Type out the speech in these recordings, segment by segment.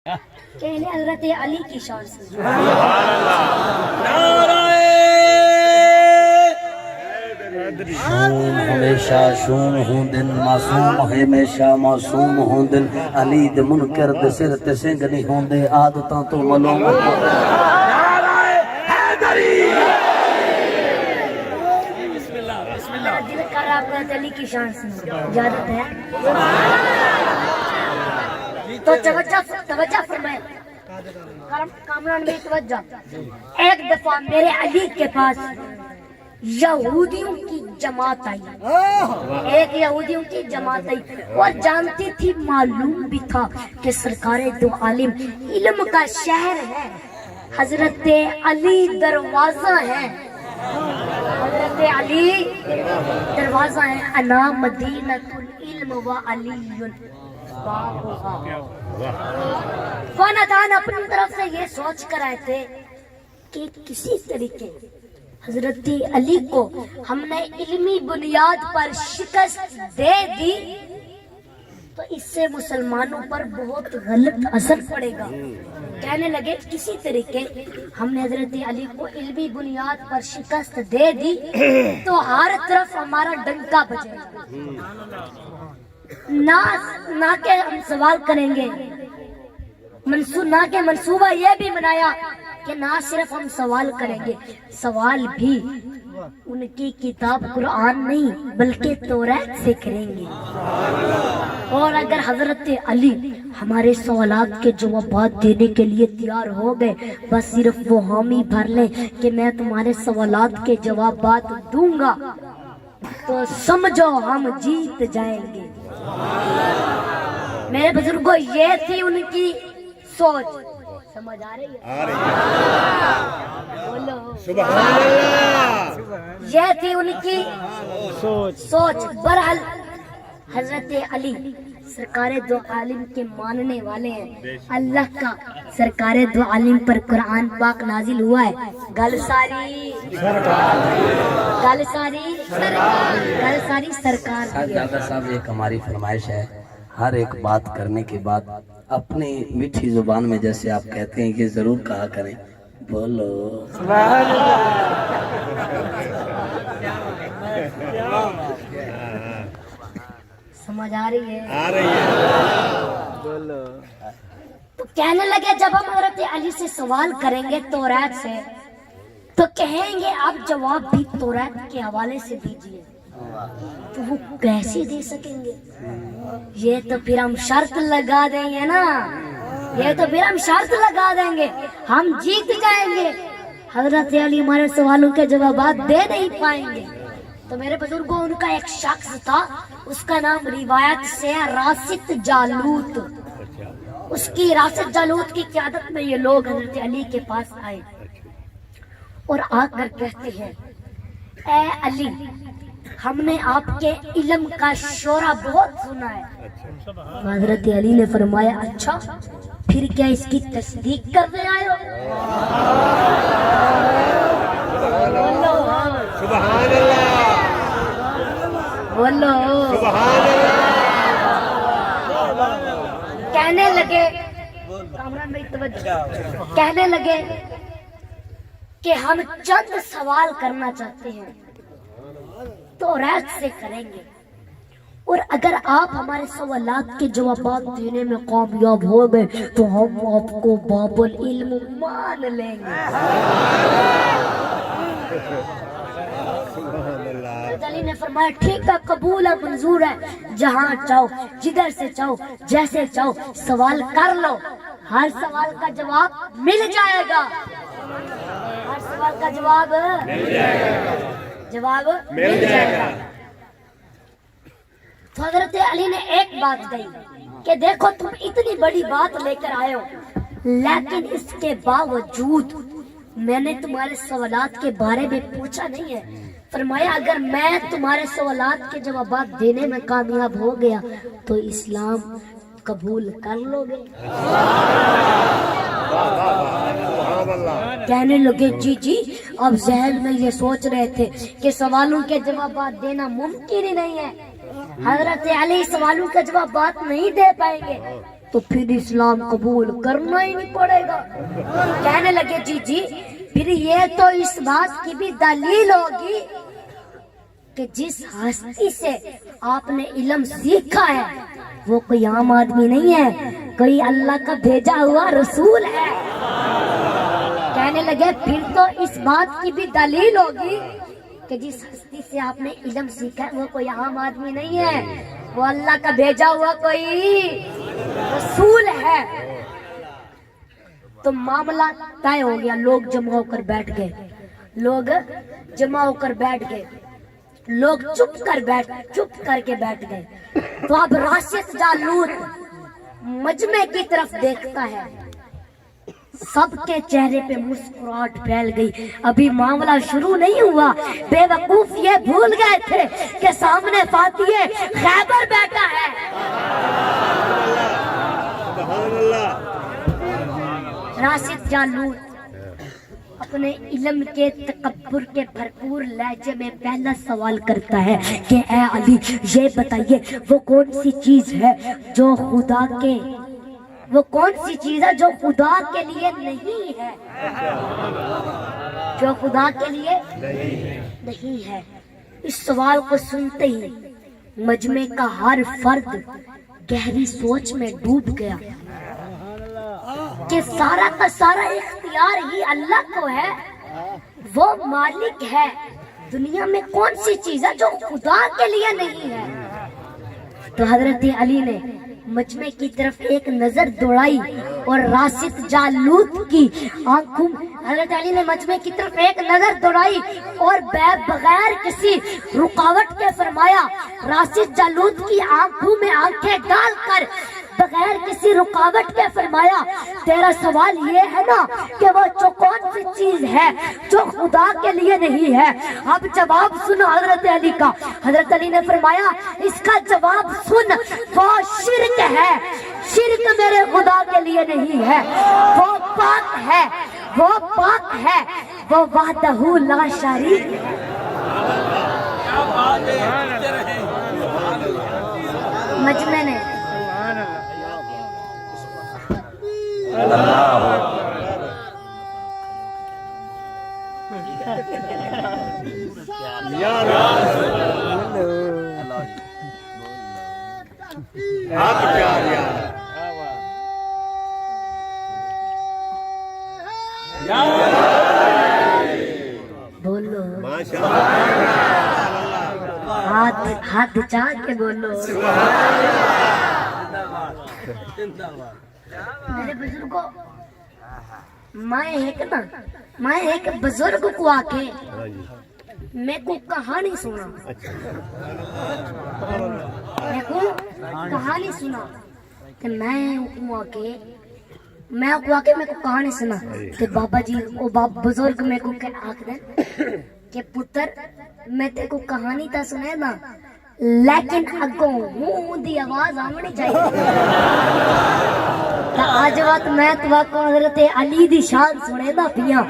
کہ انہیں حضرت علی کی شان سے ہمیشہ شوم ہوں دن معصوم ہمیشہ معصوم ہوں دن علی دے منکر دے سر تے سنگ نہیں ہوں دے عادتاں تو ملوم دل کر حضرت علی کی شان سے اجازت ہے تو توجہ فرمائے کامران میں توجہ۔ ایک دفعہ میرے علی کے پاس یہودیوں کی جماعت آئی، ایک یہودیوں کی جماعت آئی اور جانتی تھی، معلوم بھی تھا کہ سرکار دو عالم علم کا شہر ہے، حضرت علی دروازہ ہے، حضرت علی دروازہ ہے، انا مدینۃ العلم و علی فاندان اپنی طرف سے یہ سوچ کر آئے تھے کہ کسی طریقے حضرت علی کو ہم نے علمی بنیاد پر شکست دے دی تو اس سے مسلمانوں پر بہت غلط اثر پڑے گا۔ کہنے لگے کسی طریقے ہم نے حضرت علی کو علمی بنیاد پر شکست دے دی تو ہر طرف ہمارا ڈنکا بجے گا، نہ کہ ہم سوال کریں گے، نہ کہ منصوبہ یہ بھی بنایا کہ نہ صرف ہم سوال کریں گے، سوال بھی ان کی کتاب قرآن نہیں بلکہ توریت سے کریں گے، اور اگر حضرت علی ہمارے سوالات کے جوابات دینے کے لیے تیار ہو گئے، بس صرف وہ حامی بھر لیں کہ میں تمہارے سوالات کے جوابات دوں گا تو سمجھو ہم جیت جائیں گے۔ میرے بزرگوں یہ تھی ان کی سوچ، سمجھ آ رہی ہے؟ بولو سبحان اللہ۔ یہ تھی ان کی سوچ۔ برحال حضرت علی سرکار دو عالم کے ماننے والے ہیں، اللہ کا سرکار دو عالم پر قرآن پاک نازل ہوا ہے، گل ساری سرکار کی ہے۔ دادا صاحب ایک ہماری فرمائش ہے، ہر ایک بات کرنے کے بعد اپنی میٹھی زبان میں جیسے آپ کہتے ہیں کہ ضرور کہا کریں، بولو سمجھ آ رہی ہے؟ آ رہی ہے، بولو۔ تو کہنے لگے جب ہم حضرت علی سے سوال کریں گے توریت سے تو کہیں گے آپ جواب بھی توریت کے حوالے سے دیجئے، تو وہ کیسے دے سکیں گے؟ یہ تو پھر ہم شرط لگا دیں گے نا، ہم جیت جائیں گے، حضرت علی ہمارے سوالوں کے جوابات دے نہیں پائیں گے۔ تو میرے بزرگوں ان کا ایک شخص تھا، اس کا نام روایت سے ہے راشد جالوت، اس کی راشد جالوت کی قیادت میں یہ لوگ حضرت علی کے پاس آئے اور آ کر کہتے ہیں، اے علی ہم نے آپ کے علم کا شعرا بہت سنا ہے۔ حضرت علی نے فرمایا اچھا پھر کیا اس کی تصدیق کرنے آئے ہو؟ سبحان اللہ، بولو سبحان اللہ۔ کہنے لگے کامران بھائی توجہ، کہنے لگے کہ ہم چند سوال کرنا چاہتے ہیں توریت سے کریں گے، اور اگر آپ ہمارے سوالات کے جوابات دینے میں کامیاب ہو گئے تو ہم آپ کو باب العلم مان لیں گے۔ علی نے فرمایا ٹھیک ہے، قبول ہے، منظور ہے، جہاں چاہو جدھر سے چاہو جیسے چاہو سوال کر لو، ہر سوال کا جواب مل جائے گا، ہر سوال کا جواب مل جائے گا۔ تو حضرت علی نے ایک بات کہی کہ دیکھو تم اتنی بڑی بات لے کر آئے ہو، لیکن اس کے باوجود میں نے تمہارے سوالات کے بارے میں پوچھا نہیں ہے، فرمایا اگر میں تمہارے سوالات کے جوابات دینے میں کامیاب ہو گیا تو اسلام قبول کر لو گے؟ کہنے لگے جی اب ذہن میں یہ سوچ رہے تھے کہ سوالوں کے جوابات دینا ممکن ہی نہیں ہے، حضرت علی سوالوں کے جوابات نہیں دے پائیں گے، تو پھر اسلام قبول کرنا ہی نہیں پڑے گا. کہنے لگے جی پھر یہ تو اس بات کی بھی دلیل ہوگی کہ جس ہستی سے آپ نے علم سیکھا ہے وہ کوئی عام آدمی نہیں ہے, کوئی اللہ کا بھیجا ہوا رسول ہے. کہنے لگے پھر تو اس بات کی بھی دلیل ہوگی کہ جس ہستی سے آپ نے علم سیکھا ہے وہ کوئی عام آدمی نہیں ہے, وہ اللہ کا بھیجا ہوا کوئی رسول ہے. تو معاملہ طے ہو گیا. لوگ جمع ہو کر بیٹھ گئے, لوگ چپ کر کے بیٹھ گئے. تو اب راشد جالوت مجمع کی طرف دیکھتا ہے, سب کے چہرے پہ مسکراہٹ پھیل گئی. ابھی معاملہ شروع نہیں ہوا, بے وقوف یہ بھول گئے تھے کہ سامنے فاتح خیبر بیٹھا ہے. راشد جالوت اپنے علم کے تکبر کے بھرپور لہجے میں پہلا سوال کرتا ہے کہ اے علی یہ بتائیے وہ کون سی چیز ہے جو خدا کے لیے نہیں ہے, جو خدا کے لیے نہیں ہے. اس سوال کو سنتے ہی مجمع کا ہر فرد گہری سوچ میں ڈوب گیا کہ سارا کا سارا اختیار ہی اللہ کو ہے, وہ مالک ہے. دنیا میں کون سی چیز ہے جو خدا کے لیے نہیں ہے؟ تو حضرت علی نے مجمع کی طرف ایک نظر دوڑائی اور راشد جالوت کی آنکھوں حضرت علی نے مجمع کی طرف ایک نظر دوڑائی اور بغیر کسی رکاوٹ کے فرمایا, راشد جالوت کی آنکھوں میں آنکھیں ڈال کر بغیر کسی رکاوٹ کے فرمایا, تیرا سوال یہ ہے نا کہ وہ جو کون سی چیز ہے جو خدا کے لیے نہیں ہے, اب جواب سنو حضرت علی کا. حضرت علی نے فرمایا اس کا جواب سن, وہ شرک ہے. شرک میرے خدا کے لیے نہیں ہے, وہ پاک ہے, وہ وحدہ لا شریک ہے. مجمع نے بولو ہاتھ چاہ کے بولو. میرے بزرگوں, میں ایک بزرگ کو آ کے میں کو کہانی سنا کہ میں کو کہانی سنا کہ بابا جی او بزرگ میں کو آکھ دیں کہ پتر میں تے کو کہانی تا سنے نا, لیکن اگوں ہوں دی آواز آمنی چاہیے. آج وقت میں تو کو حضرت علی دی شان سنے نا پیا,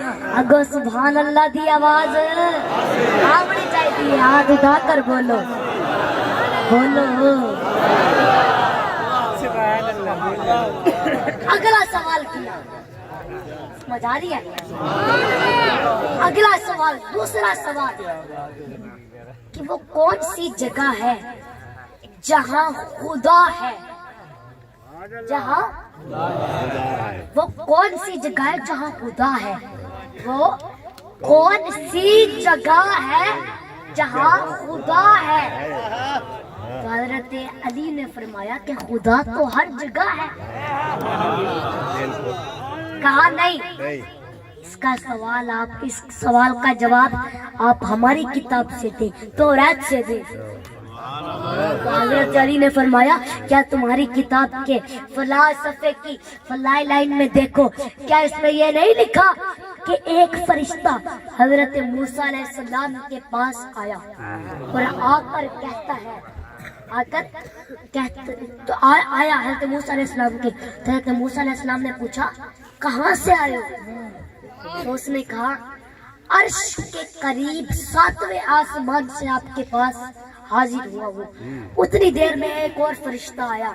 اگوں سبحان اللہ دی آواز آمنی چاہیے. ہاتھ اٹھا کر بولو. اگلا سوال کیا, سمجھ آ رہی ہے؟ اگلا سوال, دوسرا سوال کہ وہ کون سی جگہ ہے جہاں خدا ہے, وہ کون سی جگہ ہے جہاں خدا ہے, وہ کون سی جگہ ہے جہاں خدا ہے. تو حضرت علی نے فرمایا کہ خدا تو ہر جگہ ہے. کہا نہیں, اس سوال کا جواب آپ ہماری کتاب سے دیں, توریت سے دیں. حضرت علی نے فرمایا کیا تمہاری کتاب کے فلاں صفحے کی فلاں لائن میں دیکھو, کیا اس میں یہ نہیں لکھا کہ ایک فرشتہ حضرت موسیٰ علیہ السلام کے پاس آیا اور آ کر کہتا ہے, تو آیا حضرت موسیٰ علیہ السلام کے, حضرت موسیٰ علیہ السلام نے پوچھا کہاں سے آئے ہو؟ تو اس نے کہا عرش کے قریب 7ویں آسمان سے آپ کے پاس حاضر ہوا ہوں. اتنی دیر میں ایک اور فرشتہ آیا,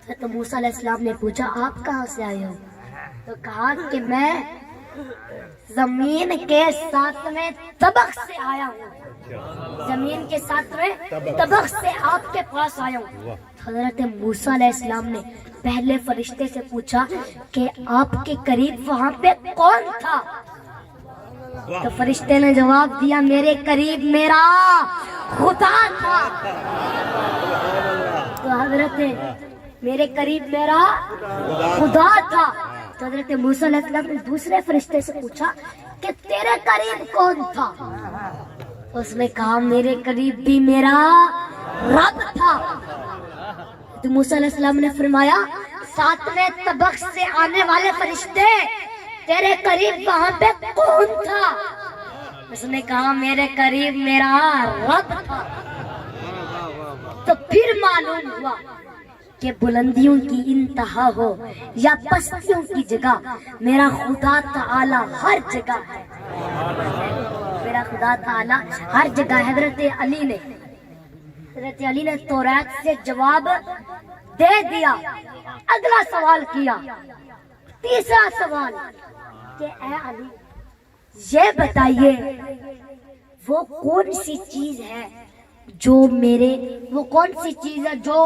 حضرت موسیٰ علیہ السلام نے پوچھا آپ کہاں سے آئے ہو؟ تو کہا کہ میں زمین کے 7ویں طبق سے آیا ہوں، زمین کے 7ویں طبق سے آپ کے پاس آیا ہوں۔ حضرت موسیٰ علیہ السلام نے پہلے فرشتے سے پوچھا کہ آپ کے قریب وہاں پہ کون تھا؟ تو فرشتے نے جواب دیا میرے قریب میرا خدا تھا۔ تو حضرت میرے قریب میرا خدا تھا۔ تو حضرت موسیٰ علیہ السلام نے دوسرے فرشتے سے پوچھا کہ تیرے قریب کون تھا؟ اس نے کہا میرے قریب بھی میرا رب تھا۔ تو موسیٰ علیہ السلام نے فرمایا 7ویں طبق سے آنے والے فرشتے تیرے قریب وہاں پہ کون تھا؟ اس نے کہا میرے قریب میرا رب تھا۔ تو پھر معلوم ہوا کہ بلندیوں کی انتہا ہو یا پستیوں کی جگہ میرا خدا تعالی ہر جگہ ہے، میرا خدا تعالی ہر جگہ۔ حضرت علی نے توریت سے جواب دے دیا۔ اگلا سوال کیا، تیسرا سوال کہ اے علی یہ بتائیے وہ کون سی چیز ہے جو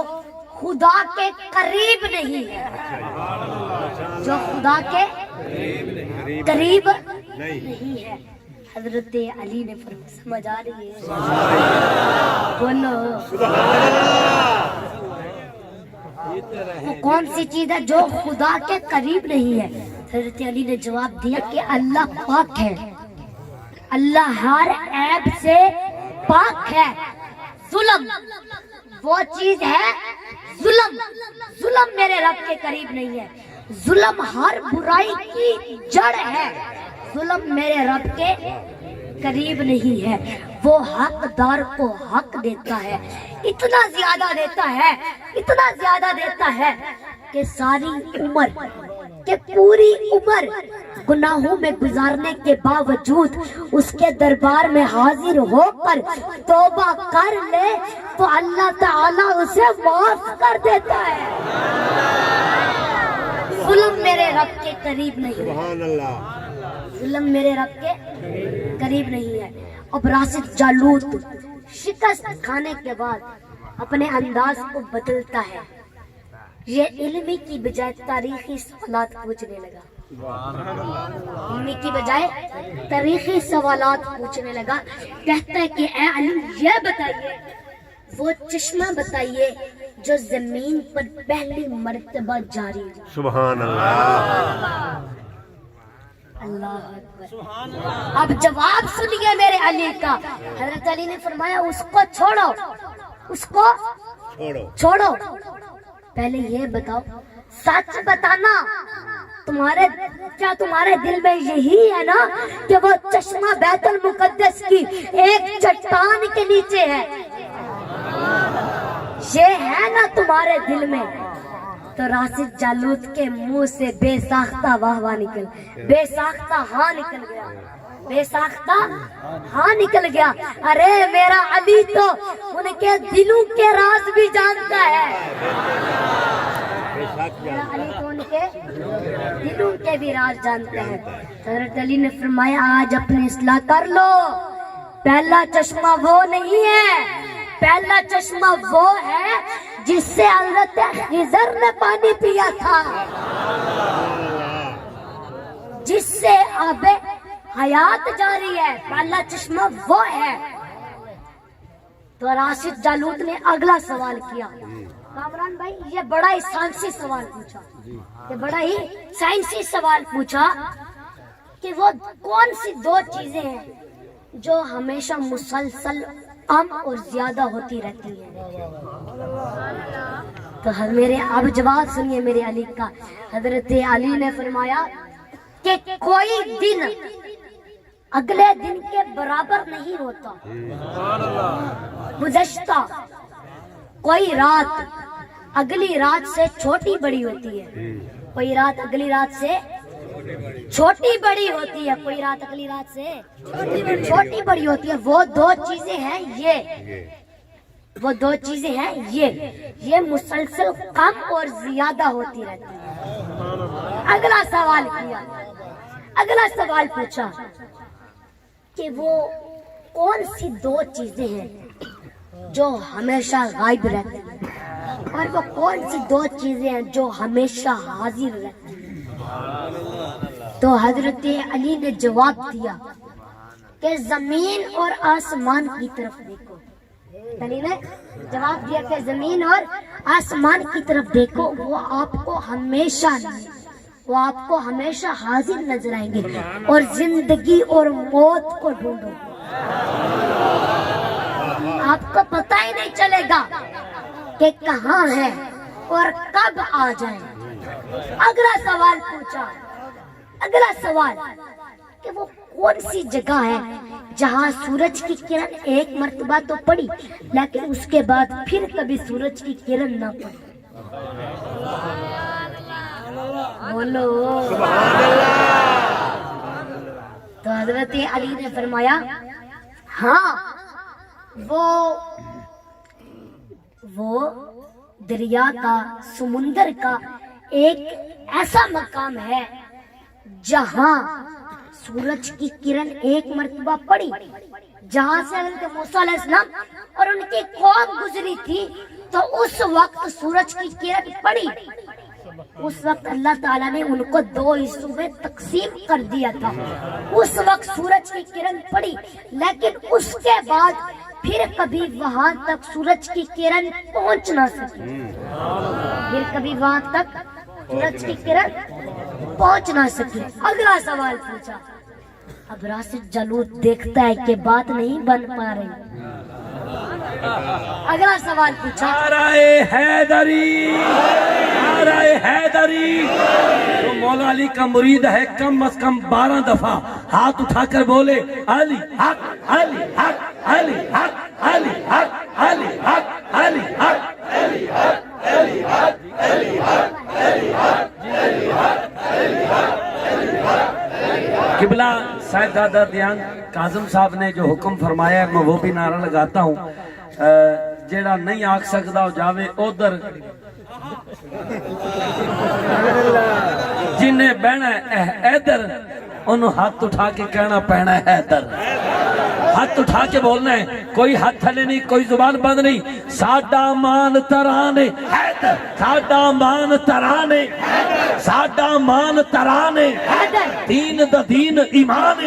خدا کے قریب نہیں ہے، جو خدا کے قریب نہیں ہے؟ حضرت علی نے فرمایا سمجھ آ رہی ہے؟ بولو وہ کون سی چیز ہے جو خدا کے قریب نہیں ہے؟ حضرت علی نے جواب دیا کہ اللہ پاک ہے، اللہ ہر عیب سے پاک ہے۔ ظلم وہ چیز ہے، ظلم میرے رب کے قریب نہیں ہے۔ ظلم ہر برائی کی جڑ ہے، ظلم میرے رب کے قریب نہیں ہے۔ وہ حقدار کو حق دیتا ہے، اتنا زیادہ دیتا ہے کہ ساری عمر کہ پوری عمر گناہوں میں گزارنے کے باوجود اس کے دربار میں حاضر ہو کر توبہ کر لے تو اللہ تعالیٰ اسے معاف کر دیتا ہے۔ ظلم میرے رب کے قریب نہیں ہے، ظلم میرے رب کے قریب نہیں ہے۔ اب راشد جالوت شکست کھانے کے بعد اپنے انداز کو بدلتا ہے، یہ علمی کی بجائے تاریخی سوالات پوچھنے لگا، علمی کی بجائے تاریخی سوالات پوچھنے لگا۔ کہتا ہے کہ اے علی یہ بتائیے وہ چشمہ بتائیے جو زمین پر پہلی مرتبہ جاری ہو۔ سبحان اللہ، اللہ اکبر۔ اب جواب سنیے میرے علی کا۔ حضرت علی نے فرمایا اس کو چھوڑو، اس کو چھوڑو، پہلے یہ بتاؤ سچ بتانا کیا تمہارے دل میں یہی ہے نا کہ وہ چشمہ بیت المقدس کی ایک چٹان کے نیچے ہے؟ یہ ہے نا تمہارے دل میں؟ تو راشد جالوت کے منہ سے بے ساختہ واہ واہ نکل، بے ساختہ ہاں نکل گیا، بے ساختہ ہاں نکل گیا۔ ارے میرا علی تو ان کے دلوں کے راز بھی جانتا ہے، میرا علی تو ان کے دلوں کے بھی راز جانتا ہے۔ حضرت علی نے فرمایا آج اپنی اصلاح کر لو، پہلا چشمہ وہ نہیں ہے، پہلا چشمہ وہ ہے جس سے حضرت خضر نے پانی پیا تھا، جس سے آب حیات جاری ہے، پہلا چشمہ وہ ہے۔ تو راشد جالوت نے اگلا سوال کیا، کامران بھائی یہ بڑا ہی سائنسی سوال پوچھا، یہ بڑا ہی سائنسی سوال پوچھا کہ وہ کون سی دو چیزیں ہیں جو ہمیشہ مسلسل کم اور زیادہ ہوتی رہتی ہیں؟ تو میرے اب جواب سنیے میرے علی کا۔ حضرت علی نے فرمایا کہ کوئی دن اگلے دن کے برابر نہیں ہوتا، گزشتہ کوئی رات اگلی رات سے چھوٹی بڑی ہوتی ہے، کوئی رات اگلی رات سے چھوٹی بڑی ہوتی ہے، کوئی رات اگلی رات سے چھوٹی بڑی ہوتی ہے۔ وہ دو چیزیں ہیں یہ وہ دو چیزیں ہیں یہ مسلسل کم اور زیادہ ہوتی رہتی ہیں۔ اگلا سوال کیا، اگلا سوال پوچھا کہ وہ کون سی دو چیزیں ہیں جو ہمیشہ غائب رہتی ہیں، اور وہ کون سی دو چیزیں ہیں جو ہمیشہ حاضر رہتی ہیں؟ تو حضرت علی نے جواب دیا کہ زمین اور آسمان کی طرف دیکھو۔ علی نے جواب دیا کہ زمین اور آسمان کی طرف دیکھو، وہ آپ کو ہمیشہ نہیں، وہ آپ کو ہمیشہ حاضر نظر آئیں گے، اور زندگی اور موت کو ڈھونڈو، آپ کو پتہ ہی نہیں چلے گا کہ کہاں ہے اور کب آ جائیں۔ اگلا سوال پوچھا، اگلا سوال کہ وہ کون سی جگہ ہے جہاں سورج کی کرن ایک مرتبہ تو پڑی لیکن اس کے بعد پھر کبھی سورج کی کرن نہ پڑی؟ بولو تو حضرت علی نے فرمایا ہاں، وہ دریا کا، سمندر کا ایک ایسا مقام ہے جہاں سورج کی کرن ایک مرتبہ پڑی، جہاں سے حضرت موسیٰ علیہ السلام اور ان کی قوم گزری تھی، تو اس وقت سورج کی کرن پڑی، اس وقت اللہ تعالیٰ نے ان کو دو حصوں میں تقسیم کر دیا تھا، اس وقت سورج کی کرن پڑی، لیکن اس کے بعد پھر کبھی وہاں تک سورج کی کرن پہنچ نہ سکی، پھر کبھی وہاں تک سورج کی کرن پہنچ نہ سکی۔ اگلا سوال پوچھا، اب راشد جالوت دیکھتا ہے کہ بات نہیں بن پا رہی، اگلا سوال پوچھا، حیدری تو مولا علی کا مرید ہے، کم از کم 12 دفعہ ہاتھ اٹھا کر بولے علی حق، علی حق، علی حق، علی حق، علی حق، علی حق، علی حق، علی حق، علی حق، علی حق، علی حق، علی حق۔ قبلہ سید دادا دیان کاظم صاحب نے جو حکم فرمایا ہے میں وہ بھی نعرہ لگاتا ہوں، جیڑا نہیں آکھ سکتا ہو جاوے ادھر، جنہیں بہنا ہے ادھر انہوں ہاتھ اٹھا کے کہنا پہنا ہے ادھر، ہاتھ اٹھا کے بولنا ہے، کوئی ہاتھ تھلے نہیں، کوئی زبان بند نہیں، ساڈا مان ترانے حیدر، ساڈا مان ترانے، ساڈا مان ترانے، دین دا دین ایمان،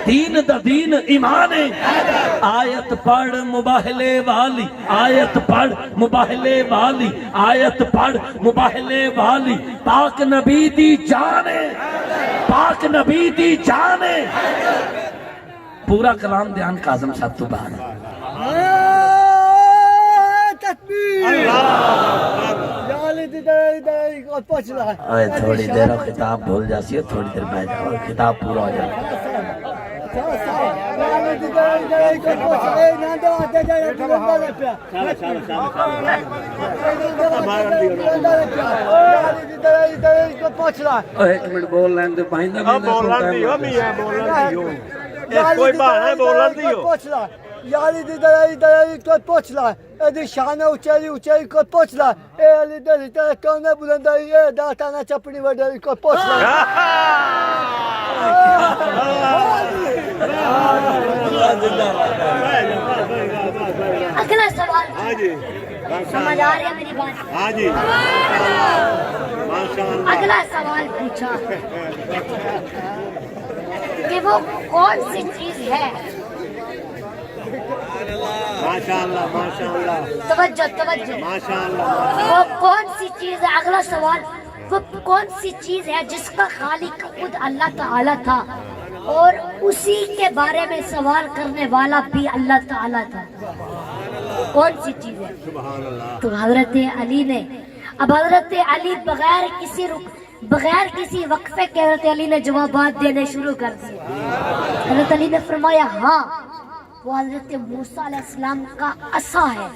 دین دا دین ایمان، آیت پڑھ مباہلے والی، آیت پڑھ مباہلے والی، آیت پڑھ مباہلے والی، پاک نبی دی جانے، پاک نبی دی جانے۔ پورا کلام دیان کاظم صاحب تو باہر ہے۔ تھوڑی دیر خطاب بھول جاسی ہے، تھوڑی دیر بیٹھ جاؤ، خطاب پورا ہو جائے۔ ایک منٹ بول لین دے پائندہ کوئی بہانا بولن دیو یاری دی دلائی کو پوچھ لا، ادی شان اونچائی کو پوچھ لا، اے علی دلی تے کون بلندائی، اے داتا نہ چپڑی وڈی کو پوچھ لا۔ اگلا سوال سمجھ آ رہی ہے میری بات؟ ہاں جی، اگلا سوال پوچھا کہ وہ کون سی چیز ہے، ماشاءاللہ ماشاءاللہ، توجہ توجہ، ماشاءاللہ، وہ کون سی چیز ہے؟ اگلا سوال، وہ کون سی چیز ہے جس کا خالق خود اللہ تعالیٰ تھا اور اسی کے بارے میں سوال کرنے والا بھی اللہ تعالیٰ تھا؟ کون سی چیز ہے؟ تو حضرت علی نے، اب حضرت علی بغیر کسی وقفے کے حضرت علی نے جوابات دینے شروع کر دیے۔ حضرت علی نے فرمایا ہاں، وہ حضرت موسیٰ علیہ السلام کا عصا ہے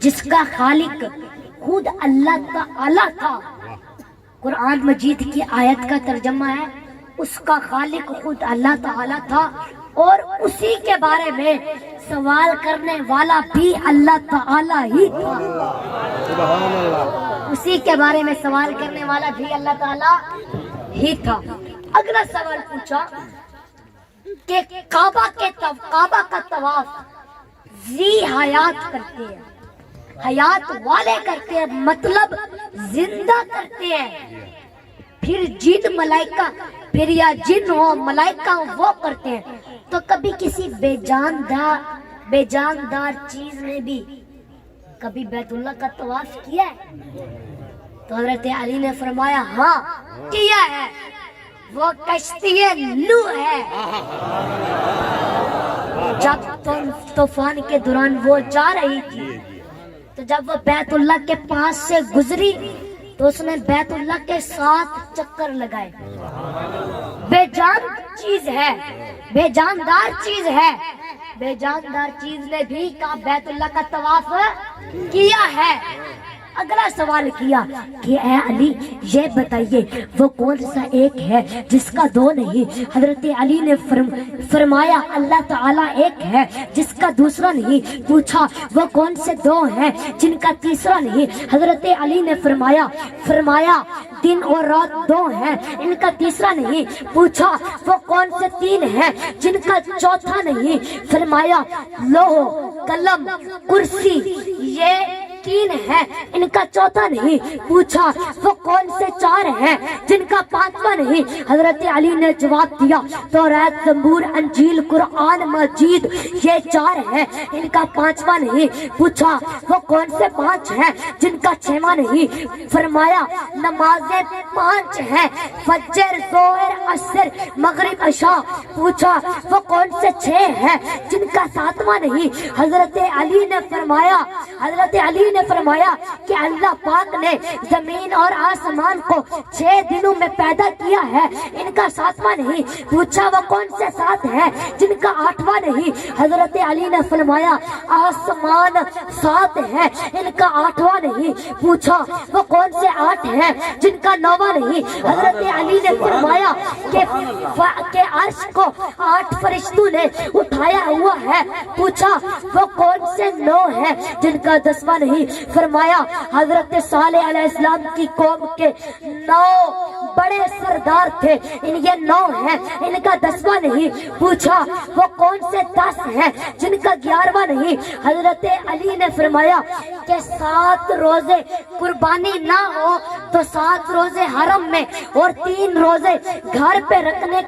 جس کا خالق خود اللہ تعالیٰ تھا۔ قرآن مجید کی آیت کا ترجمہ ہے اس کا خالق خود اللہ تعالیٰ تھا اور اسی کے بارے میں سوال کرنے والا بھی اللہ تعالی ہی تھا. اسی کے بارے میں سوال کرنے والا بھی اللہ تعالی ہی تھا. اگلا سوال پوچھا کہ کعبہ کا طواف ذی حیات کرتے ہیں, حیات والے کرتے ہیں, مطلب زندہ کرتے ہیں. پھر جن ملائکہ, پھر یا جن ہو ملائکہ وہ کرتے ہیں. تو کبھی کسی بے جاندار چیز نے بھی کبھی بیت اللہ کا طواف کیا ہے؟ تو حضرت علی نے فرمایا ہاں کیا ہے, وہ کشتی نوح ہے. جب طوفان کے دوران وہ جا رہی تھی تو جب وہ بیت اللہ کے پاس سے گزری تو اس نے بیت اللہ کے 7 چکر لگائے. بے جان چیز ہے, بے جاندار چیز ہے. بے جاندار چیز نے بھی کہا بیت اللہ کا طواف کیا ہے. اگلا سوال کیا کہ اے علی یہ بتائیے وہ کون سا ایک ہے جس کا 2 نہیں؟ حضرت علی نے فرمایا اللہ تعالیٰ ایک ہے جس کا دوسرا نہیں. پوچھا وہ کون سے 2 ہیں جن کا تیسرا نہیں؟ حضرت علی نے فرمایا دن اور رات 2 ہیں ان کا تیسرا نہیں. پوچھا وہ کون سے 3 ہیں جن کا چوتھا نہیں؟ فرمایا لوح قلم کرسی یہ 3 ہیں ان کا چوتھا نہیں. پوچھا وہ کون سے 4 ہیں جن کا 5واں نہیں؟ حضرت علی نے جواب دیا توریت زبور انجیل قرآن مجید یہ 4 ہیں ان کا 5واں نہیں. پوچھا وہ کون سے 5 ہیں جن کا 6واں نہیں؟ فرمایا نمازیں 5 ہیں فجر ظہر عصر مغرب عشاء. پوچھا وہ کون سے 6 ہیں جن کا 7واں نہیں؟ حضرت علی نے فرمایا کہ اللہ پاک نے زمین اور آسمان کو 6 دنوں میں پیدا کیا ہے ان کا 7واں نہیں. پوچھا وہ کون سے 7 ہیں جن کا 8واں نہیں؟ حضرت علی نے فرمایا آسمان 7 ہیں ان کا 8واں نہیں. پوچھا وہ کون سے 8 ہیں جن کا 9واں نہیں؟ حضرت علی نے فرمایا کہ عرش کو 8 فرشتوں نے اٹھایا ہوا ہے. پوچھا وہ کون سے 9 ہیں جن کا 10واں نہیں؟ فرمایا حضرت صالح علیہ السلام کی قوم کے 9 بڑے سردار تھے یہ 9 ہیں ان کا 10واں نہیں. پوچھا وہ کون سے 10 ہیں جن کا 11واں نہیں؟ حضرت علی نے فرمایا کہ 7 روزے قربانی نہ ہو تو 7 روزے حرم میں اور 3 روزے گھر پہ رکھنے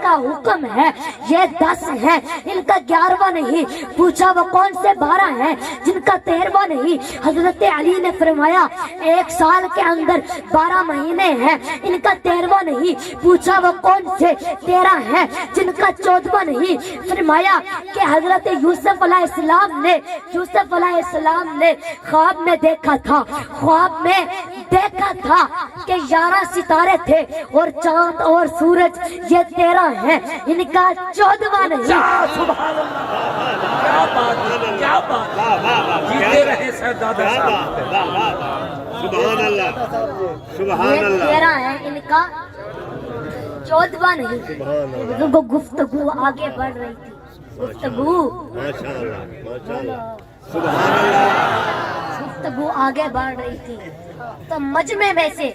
کا حکم ہے یہ 10 ہیں ان کا 11واں نہیں. پوچھا وہ کون سے 12 ہیں جن کا 13واں نہیں؟ حضرت علی نے فرمایا 1 سال کے اندر 12 مہینے ہیں ان کا 13واں نہیں. پوچھا وہ کون سے 13 ہیں جن کا 14واں نہیں؟ فرمایا کہ حضرت یوسف علیہ السلام نے خواب میں دیکھا تھا کہ 11 ستارے تھے اور چاند اور سورج یہ 13 ہیں ان کا 14واں نہیں. سبحان اللہ, کیا بات, جیتے رہے سردادا صاحب. سبحان اللہ, سبحان اللہ. 13 ہیں ان کا 14واں نہیں. گفتگو آگے بڑھ رہی تھی, گفتگو آگے بڑھ رہی تھی تو مجمع میں سے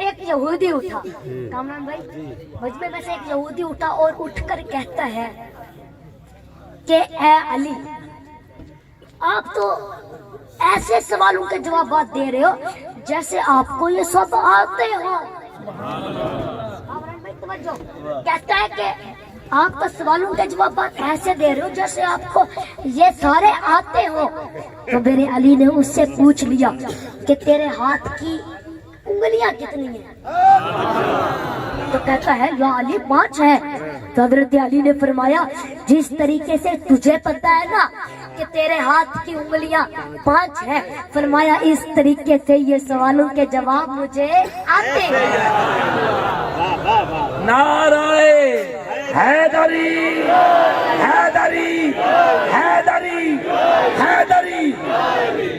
ایک یہودی اٹھا. کامران بھائی, مجمع میں سے ایک یہودی اٹھا اور اٹھ کر کہتا ہے کہ اے علی آپ تو ایسے سوالوں کے جوابات دے رہے ہو جیسے آپ کو یہ سب آتے ہو. کہتا ہے کہ آپ تو سوالوں کے جوابات ایسے دے رہے ہو جیسے آپ کو یہ سارے آتے ہو. تو میرے علی نے اس سے پوچھ لیا کہ تیرے ہاتھ کی انگلیاں کتنی ہیں؟ تو کہتا ہے یا علی 5 ہیں. تو حضرت علی نے فرمایا جس طریقے سے تجھے پتا ہے نا کہ تیرے ہاتھ کی انگلیاں 5 ہیں, فرمایا اس طریقے سے یہ سوالوں کے جواب مجھے آتے ہیں. نعرہ حیدری حیدری حیدری حیدری.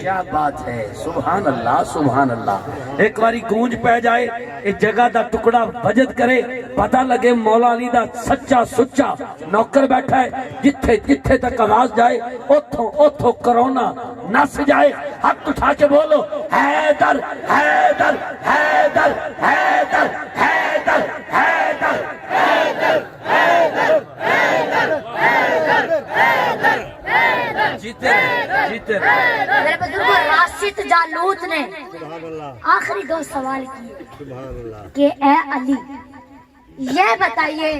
کیا بات ہے, سبحان اللہ سبحان اللہ. ایک باری گونج پہ جائے اس جگہ دا ٹکڑا وجد کرے پتہ لگے مولا علی دا سچا سچا نوکر بیٹھا ہے جتھے جتھے تک آواز جائے اوتھوں کرونا نس جائے ہاتھ اٹھا کے بولو حیدر حیدر حیدر حیدر حیدر حیدر حیدر جیتے جیتے میرے بزرگوں راشد جالوت نے سبحان اللہ آخری دو سوال کیے سبحان اللہ کہ اے علی یہ بتائیے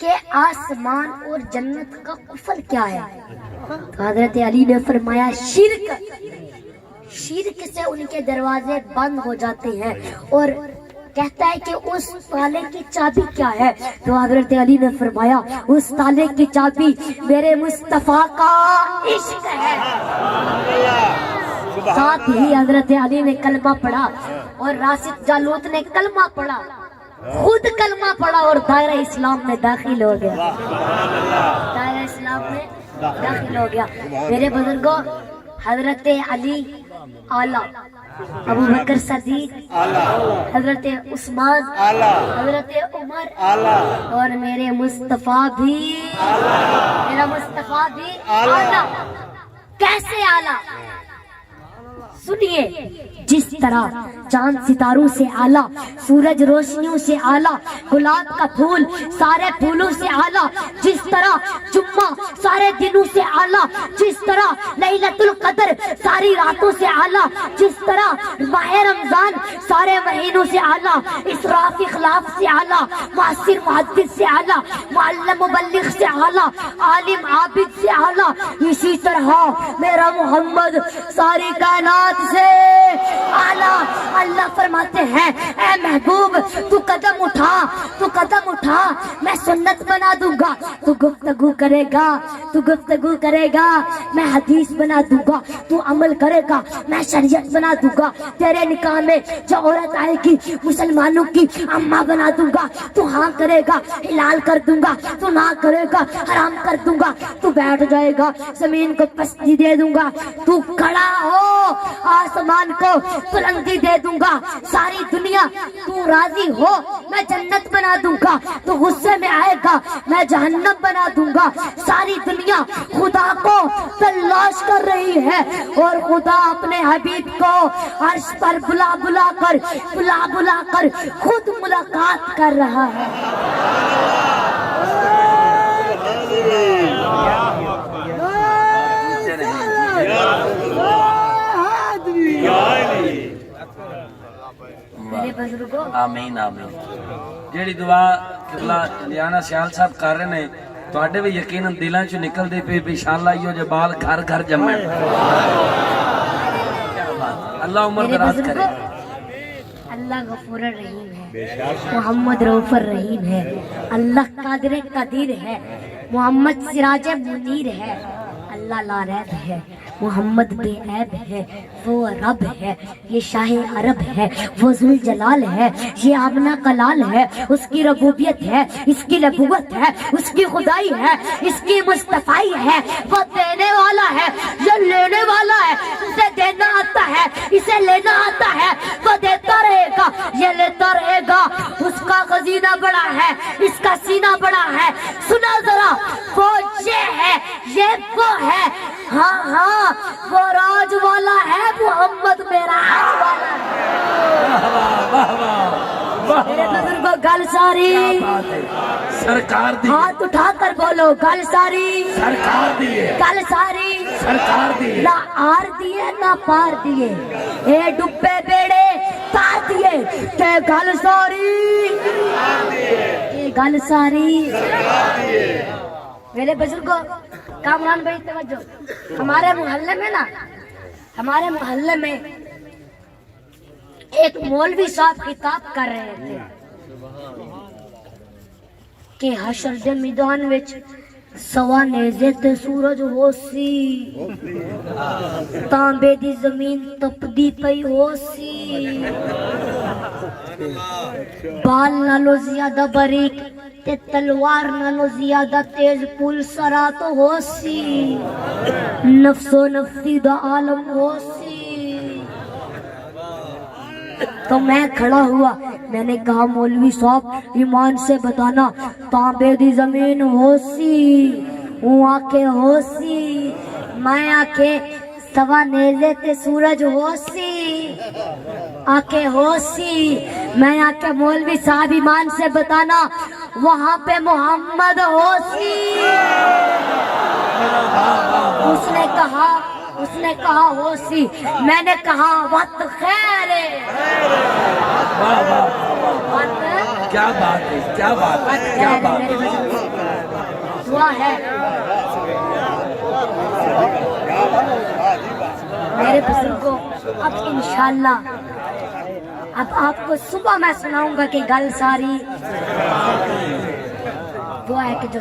کہ آسمان اور جنت کا کفر کیا ہے؟ تو حضرت علی نے فرمایا شرک سے ان کے دروازے بند ہو جاتے ہیں اور کہتا ہے کہ اس تالے کی چابی کیا ہے؟ تو حضرت علی نے فرمایا اس تالے کی چابی میرے مصطفیٰ کا عشق ہے۔ ساتھ ہی حضرت علی نے کلمہ پڑھا اور راشد جالوت نے کلمہ پڑھا، خود کلمہ پڑھا اور دائرہ اسلام میں داخل ہو گیا، دائرہ اسلام میں داخل ہو گیا۔ میرے بزرگوں حضرت علی اعلیٰ، ابو بکر صدیق حضرت عثمان حضرت عمر اور میرے مصطفیٰ بھی میرا مصطفیٰ بھی اعلیٰ۔ کیسے اعلیٰ؟ سنیے، جس طرح چاند ستاروں سے اعلیٰ، سورج روشنیوں سے اعلیٰ، گلاب کا پھول سارے پھولوں سے اعلیٰ، جس طرح جمعہ سارے دنوں سے اعلیٰ، جس طرح لیلۃ القدر ساری راتوں سے اعلیٰ، جس طرح ماہ رمضان سارے مہینوں سے اعلیٰ، اسراف اخلاف سے اعلیٰ، معاصر محدث سے اعلیٰ، معلم مبلغ سے اعلیٰ، عالم عابد سے اعلیٰ، اسی طرح میرا محمد ساری کائنات سے اعلیٰ۔ اللہ فرماتے ہیں اے محبوب تو قدم اٹھا میں سنت بنا دوں گا، تو گفتگو کرے گا میں حدیث بنا دوں گا، تو عمل کرے گا میں شریعت بنا دوں گا، تیرے نکاح میں جو عورت آئے گی مسلمانوں کی اماں بنا دوں گا، تو ہاں کرے گا حلال کر دوں گا، تو نہ کرے گا حرام کر دوں گا، تو بیٹھ جائے گا زمین کو پستی دے دوں گا، تو کھڑا ہو آسمان کو بلندی دے دوں گا، ساری دنیا تو راضی ہو میں جنت بنا دوں گا، تو غصے میں آئے گا میں جہنم بنا دوں گا، ساری دنیا خدا کو تلاش کر رہی ہے اور خدا اپنے حبیب کو عرش پر بلا بلا کر خود ملاقات کر رہا ہے۔ میرے بزرگوں آمین آمین۔ جیڑی دعا قبلہ لیانا سیال صاحب کر رہے ہیں تواڈے بھی یقیناً دلاں چوں نکل دے پئی انشاءاللہ ایو جے بال گھر گھر جمع۔ اللہ عمر دراز کرے۔ اللہ غفور الرحیم ہے، محمد رؤوف الرحیم ہے، اللہ قادر قدیر ہے، محمد سراج منیر ہے، اللہ لا ریب ہے، محمد بے عیب ہے، وہ رب ہے، یہ شاہ عرب ہے، وہ ذوالجلال ہے، یہ آمنہ کلال ہے، اس کی ربوبیت ہے، اس کی نبوت ہے، اس کی خدائی ہے، اس کی مصطفیٰ ہے، وہ دینے والا ہے، یہ لینے والا ہے، اسے دینا آتا ہے، اسے لینا آتا ہے، وہ دیتا رہے گا، یہ لیتا رہے گا، اس کا خزینہ بڑا ہے، اس کا سینہ بڑا ہے، سنا ذرا وہ یہ ہے، یہ وہ ہے، ہاں ہاں وہ راج والا ہے، محمد میرا راج والا ہے۔ میرے بزرگوں گل ساری سرکار دی، ہاتھ اٹھا کر بولو گل ساری سرکار دی، گل ساری سرکار دی، نہ آر دیے نہ پار دیے، اے ڈبے بیڑے پار دیے، کہ گل ساری یہ گل ساری۔ میرے بزرگوں کامران بھائی توجہ، ہمارے محلے میں ایک مولوی صاحب خطاب کر رہے تھے کہ حشر دے میدان وچ سوا نیزے تے سورج ہو سی، تانبے دی زمین تپدی پئی ہو سی، بال نالو زیادہ باریک تے تلوار نالو زیادہ تیز پل سرا تو ہو سی، نفس و نفسی دا عالم ہو سی، تو میں کھڑا ہوا، میں نے کہا مولوی صاحب ایمان سے بتانا، تانبے دی زمین ہوسی ہوں آکے ہوسی، میں آکے سوا نیزے تے سورج ہوسی آکے ہوسی، میں آکے مولوی صاحب ایمان سے بتانا وہاں پہ محمد ہوسی۔ اس نے کہا ہوسی، میں نے کہا وقت خیر ہے۔ واہ واہ، کیا بات ہے، کیا بات ہے، کیا بات ہے۔ دعا ہے میرے بزرگوں، اب انشاءاللہ اب آپ کو صبح میں سناؤں گا کہ گل ساری دعا ہے کہ جو